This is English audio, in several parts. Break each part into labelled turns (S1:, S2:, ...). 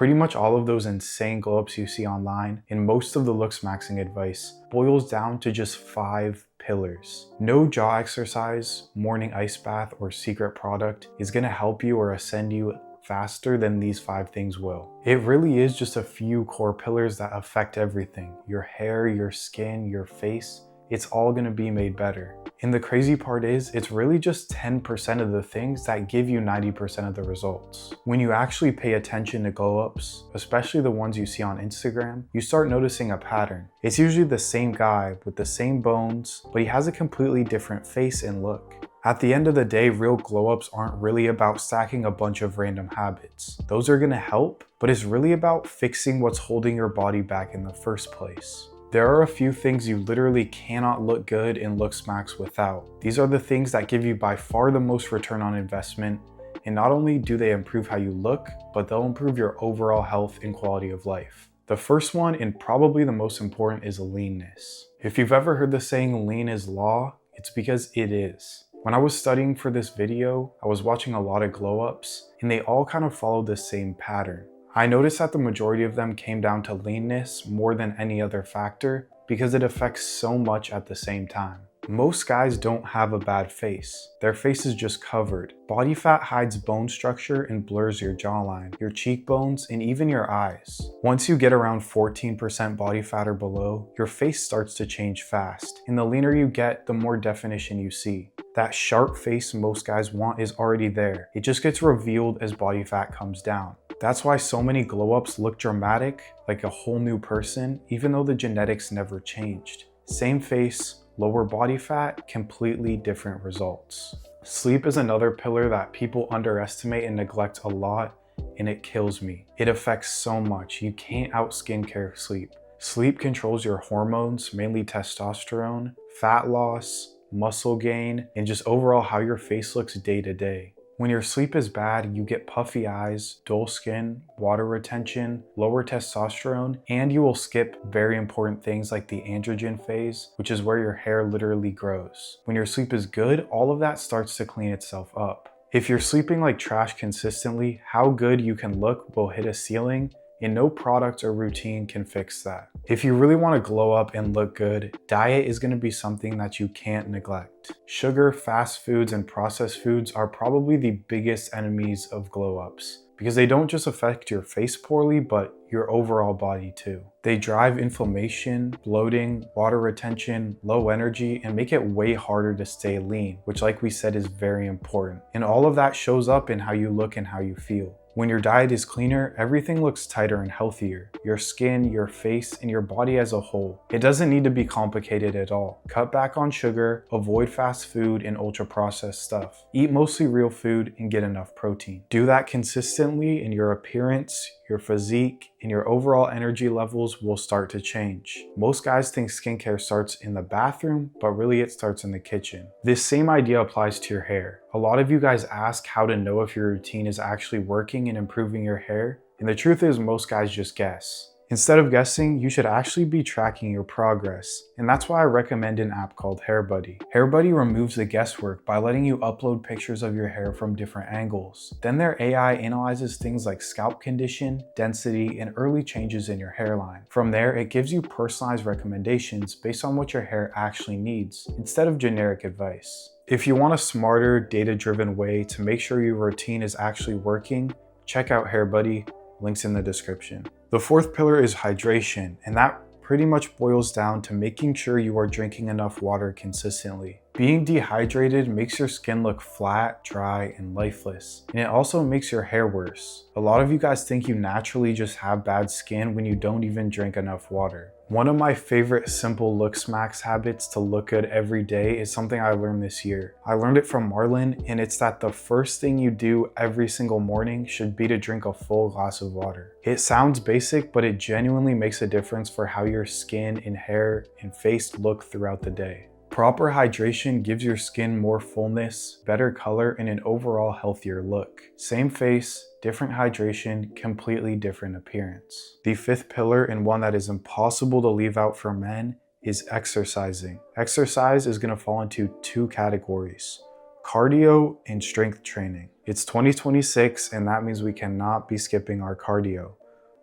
S1: Pretty much all of those insane glow-ups you see online and most of the Looksmaxxing advice boils down to just 5 pillars. No jaw exercise, morning ice bath, or secret product is gonna help you or ascend you faster than these 5 things will. It really is just a few core pillars that affect everything. Your hair, your skin, your face, it's all gonna be made better. And the crazy part is, it's really just 10% of the things that give you 90% of the results. When you actually pay attention to glow-ups, especially the ones you see on Instagram, you start noticing a pattern. It's usually the same guy with the same bones, but he has a completely different face and look. At the end of the day, real glow-ups aren't really about stacking a bunch of random habits. Those are gonna help, but it's really about fixing what's holding your body back in the first place. There are a few things you literally cannot look good in Looksmax without. These are the things that give you by far the most return on investment, and not only do they improve how you look, but they'll improve your overall health and quality of life. The first one, and probably the most important, is leanness. If you've ever heard the saying lean is law, it's because it is. When I was studying for this video, I was watching a lot of glow-ups, and they all kind of followed the same pattern. I noticed that the majority of them came down to leanness more than any other factor because it affects so much at the same time. Most guys don't have a bad face. Their face is just covered. Body fat hides bone structure and blurs your jawline, your cheekbones, and even your eyes. Once you get around 14% body fat or below, your face starts to change fast. And the leaner you get, the more definition you see. That sharp face most guys want is already there. It just gets revealed as body fat comes down. That's why so many glow-ups look dramatic, like a whole new person, even though the genetics never changed. Same face, lower body fat, completely different results. Sleep is another pillar that people underestimate and neglect a lot, and it kills me. It affects so much. You can't out skincare sleep. Sleep controls your hormones, mainly testosterone, fat loss, muscle gain, and just overall how your face looks day to day. When your sleep is bad, you get puffy eyes, dull skin, water retention, lower testosterone, and you will skip very important things like the androgen phase, which is where your hair literally grows. When your sleep is good, all of that starts to clean itself up. If you're sleeping like trash consistently, how good you can look will hit a ceiling, and no product or routine can fix that. If you really want to glow up and look good, diet is going to be something that you can't neglect. Sugar, fast foods, and processed foods are probably the biggest enemies of glow ups because they don't just affect your face poorly, but your overall body too. They drive inflammation, bloating, water retention, low energy, and make it way harder to stay lean, which like we said is very important. And all of that shows up in how you look and how you feel. When your diet is cleaner, everything looks tighter and healthier. Your skin, your face, and your body as a whole. It doesn't need to be complicated at all. Cut back on sugar, avoid fast food and ultra-processed stuff. Eat mostly real food and get enough protein. Do that consistently and your appearance, your physique, and your overall energy levels will start to change. Most guys think skincare starts in the bathroom, but really it starts in the kitchen. This same idea applies to your hair. A lot of you guys ask how to know if your routine is actually working and improving your hair, and the truth is most guys just guess. Instead of guessing, you should actually be tracking your progress, and that's why I recommend an app called HairBuddy. HairBuddy removes the guesswork by letting you upload pictures of your hair from different angles. Then their AI analyzes things like scalp condition, density, and early changes in your hairline. From there, it gives you personalized recommendations based on what your hair actually needs, instead of generic advice. If you want a smarter, data-driven way to make sure your routine is actually working, check out HairBuddy, links in the description. The fourth pillar is hydration, and that pretty much boils down to making sure you are drinking enough water consistently. Being dehydrated makes your skin look flat, dry, and lifeless, and it also makes your hair worse. A lot of you guys think you naturally just have bad skin when you don't even drink enough water. One of my favorite simple Looksmax habits to look good every day is something I learned this year. I learned it from Marlon, and it's that the first thing you do every single morning should be to drink a full glass of water. It sounds basic, but it genuinely makes a difference for how your skin and hair and face look throughout the day. Proper hydration gives your skin more fullness, better color, and an overall healthier look. Same face, different hydration, completely different appearance. The fifth pillar, and one that is impossible to leave out for men, is exercising. Exercise is going to fall into 2 categories: cardio and strength training. It's 2026, and that means we cannot be skipping our cardio.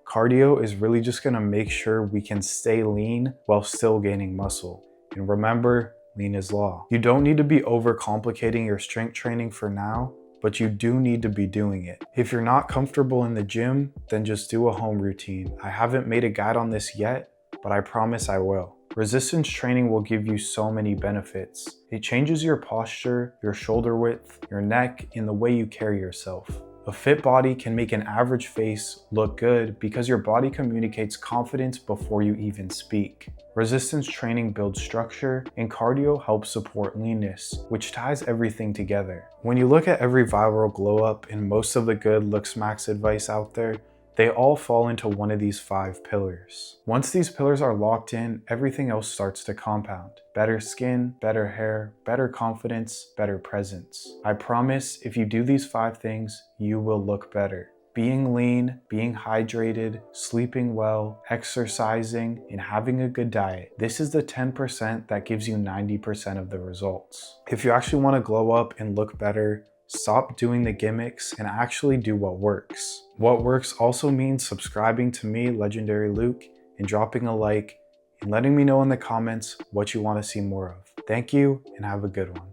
S1: Cardio is really just gonna make sure we can stay lean while still gaining muscle. And remember, lean is law. You don't need to be overcomplicating your strength training for now, but you do need to be doing it. If you're not comfortable in the gym, then just do a home routine. I haven't made a guide on this yet, but I promise I will. Resistance training will give you so many benefits. It changes your posture, your shoulder width, your neck, and the way you carry yourself. A fit body can make an average face look good because your body communicates confidence before you even speak. Resistance training builds structure, and cardio helps support leanness, which ties everything together. When you look at every viral glow up and most of the good Looksmax advice out there, they all fall into one of these 5 pillars. Once these pillars are locked in, everything else starts to compound. Better skin, better hair, better confidence, better presence. I promise if you do these 5 things, you will look better. Being lean, being hydrated, sleeping well, exercising, and having a good diet. This is the 10% that gives you 90% of the results. If you actually want to glow up and look better, stop doing the gimmicks and actually do what works. What works also means subscribing to me, Legendary Luke, and dropping a like and letting me know in the comments what you want to see more of. Thank you and have a good one.